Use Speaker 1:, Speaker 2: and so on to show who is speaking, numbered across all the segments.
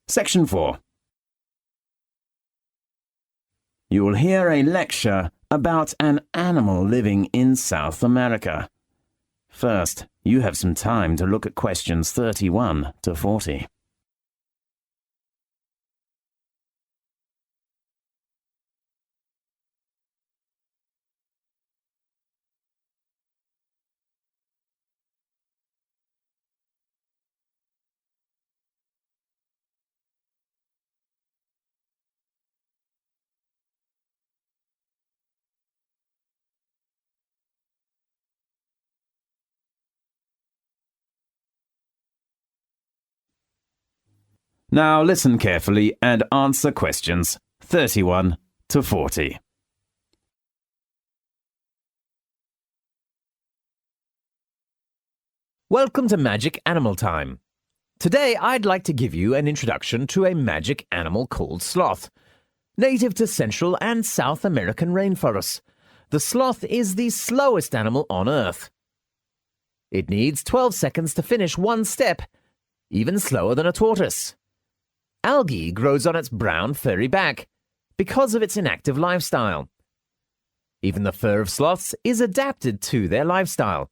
Speaker 1: Section 4. You will hear a lecture about an animal living in South America. First, you have some time to look at questions 31 to 40. Now listen carefully and answer questions 31 to 40.
Speaker 2: Welcome to Magic Animal Time. Today I'd like to give you an introduction to a magic animal called sloth. Native to Central and South American rainforests, the sloth is the slowest animal on Earth. It needs 12 seconds to finish one step, even slower than a tortoise. Algae grows on its brown, furry back because of its inactive lifestyle. Even the fur of sloths is adapted to their lifestyle.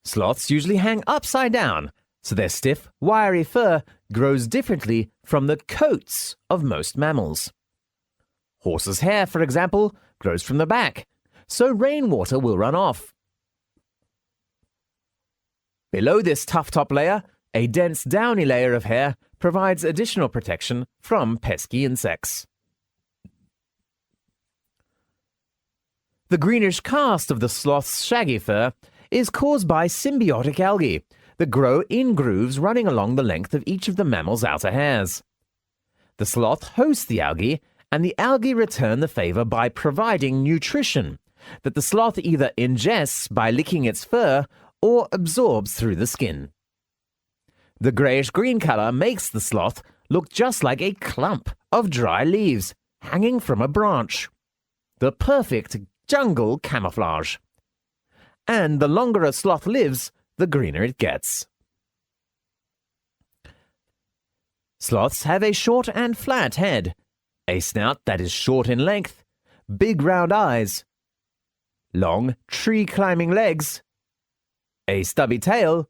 Speaker 2: Sloths usually hang upside down, so their stiff, wiry fur grows differently from the coats of most mammals. Horses' hair, for example, grows from the back, so rainwater will run off. Below this tough top layer, a dense downy layer of hair provides additional protection from pesky insects. The greenish cast of the sloth's shaggy fur is caused by symbiotic algae that grow in grooves running along the length of each of the mammal's outer hairs. The sloth hosts the algae, and the algae return the favor by providing nutrition that the sloth either ingests by licking its fur or absorbs through the skin. The grayish-green color makes the sloth look just like a clump of dry leaves hanging from a branch. The perfect jungle camouflage. And the longer a sloth lives, the greener it gets. Sloths have a short and flat head, a snout that is short in length, big round eyes, long tree-climbing legs, a stubby tail,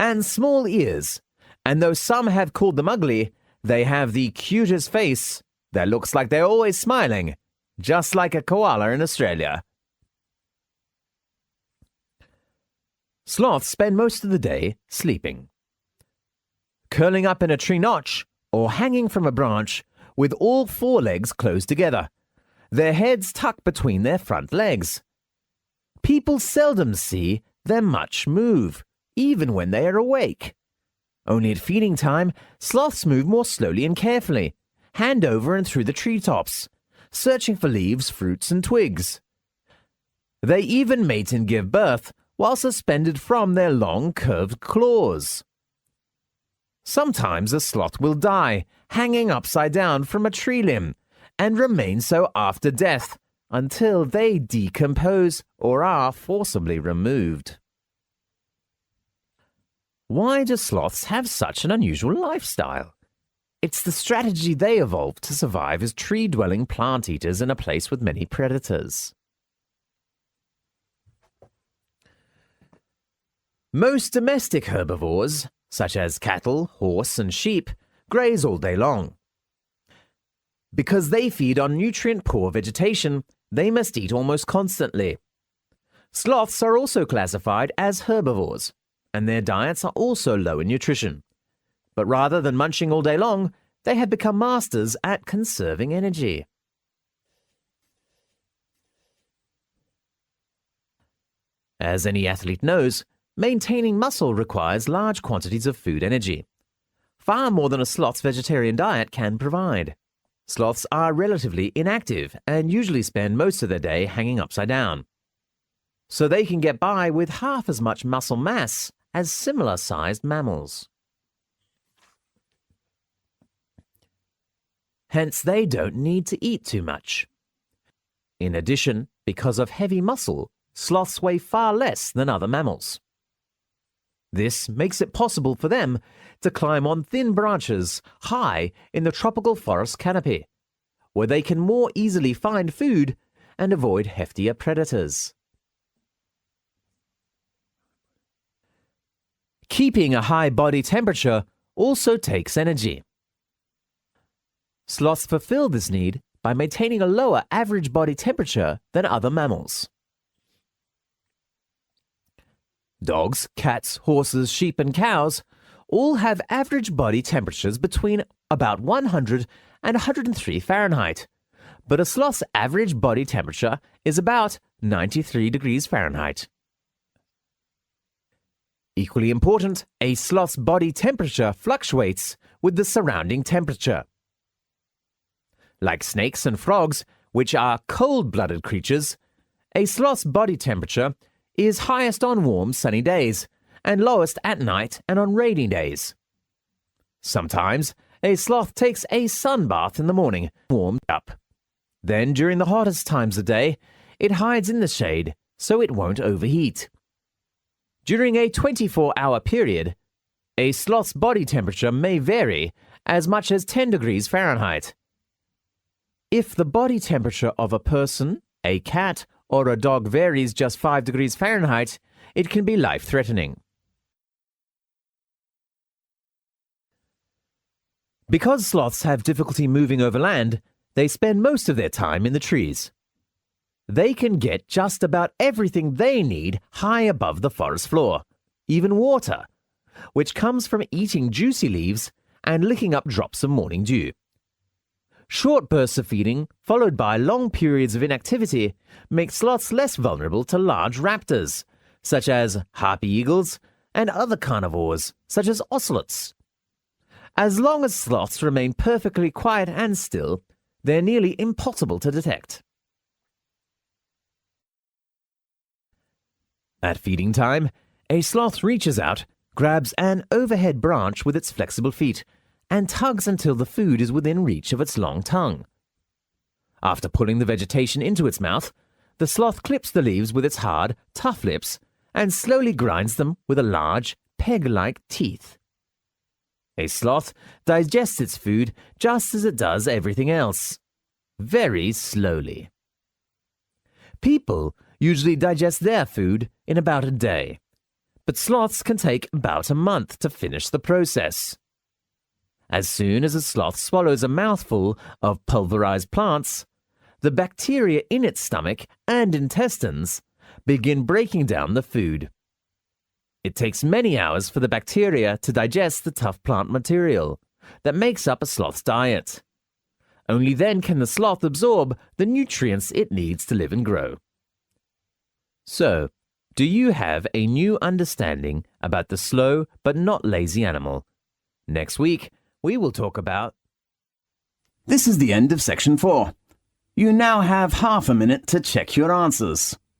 Speaker 2: and small ears, and though some have called them ugly, they have the cutest face that looks like they're always smiling, just like a koala in Australia. Sloths spend most of the day sleeping. Curling up in a tree notch or hanging from a branch with all four legs closed together, their heads tucked between their front legs. People seldom see them much move, even when they are awake. Only at feeding time, sloths move more slowly and carefully, hand over and through the treetops, searching for leaves, fruits, and twigs. They even mate and give birth while suspended from their long, curved claws. Sometimes a sloth will die, hanging upside down from a tree limb, and remain so after death until they decompose or are forcibly removed. Why do sloths have such an unusual lifestyle? It's the strategy they evolved to survive as tree-dwelling plant eaters in a place with many predators. Most domestic herbivores, such as cattle, horse, and sheep, graze all day long. Because they feed on nutrient-poor vegetation, they must eat almost constantly. Sloths are also classified as herbivores, and their diets are also low in nutrition. But rather than munching all day long, they have become masters at conserving energy. As any athlete knows, maintaining muscle requires large quantities of food energy, far more than a sloth's vegetarian diet can provide. Sloths are relatively inactive and usually spend most of their day hanging upside down, so they can get by with half as much muscle mass as similar-sized mammals. Hence, they don't need to eat too much. In addition, because of heavy muscle, sloths weigh far less than other mammals. This makes it possible for them to climb on thin branches high in the tropical forest canopy, where they can more easily find food and avoid heftier predators. Keeping a high body temperature also takes energy. Sloths fulfill this need by maintaining a lower average body temperature than other mammals. Dogs, cats, horses, sheep, and cows all have average body temperatures between about 100 and 103 Fahrenheit, but a sloth's average body temperature is about 93 degrees Fahrenheit. Equally important, a sloth's body temperature fluctuates with the surrounding temperature. Like snakes and frogs, which are cold-blooded creatures, a sloth's body temperature is highest on warm, sunny days and lowest at night and on rainy days. Sometimes, a sloth takes a sun bath in the morning, warmed up. Then, during the hottest times of day, it hides in the shade so it won't overheat. During a 24-hour period, a sloth's body temperature may vary as much as 10 degrees Fahrenheit. If the body temperature of a person, a cat, or a dog varies just 5 degrees Fahrenheit, it can be life-threatening. Because sloths have difficulty moving over land, they spend most of their time in the trees. They can get just about everything they need high above the forest floor, even water, which comes from eating juicy leaves and licking up drops of morning dew. Short bursts of feeding, followed by long periods of inactivity, make sloths less vulnerable to large raptors, such as harpy eagles, and other carnivores, such as ocelots. As long as sloths remain perfectly quiet and still, they're nearly impossible to detect. At feeding time, a sloth reaches out, grabs an overhead branch with its flexible feet, and tugs until the food is within reach of its long tongue. After pulling the vegetation into its mouth, the sloth clips the leaves with its hard, tough lips and slowly grinds them with a large, peg-like teeth. A sloth digests its food just as it does everything else, very slowly. People usually digest their food in about a day, but sloths can take about a month to finish the process. As soon as a sloth swallows a mouthful of pulverized plants, the bacteria in its stomach and intestines begin breaking down the food. It takes many hours for the bacteria to digest the tough plant material that makes up a sloth's diet. Only then can the sloth absorb the nutrients it needs to live and grow. So, do you have a new understanding about the slow but not lazy animal? Next week, we will talk about...
Speaker 1: This is the end of section 4. You now have half a minute to check your answers.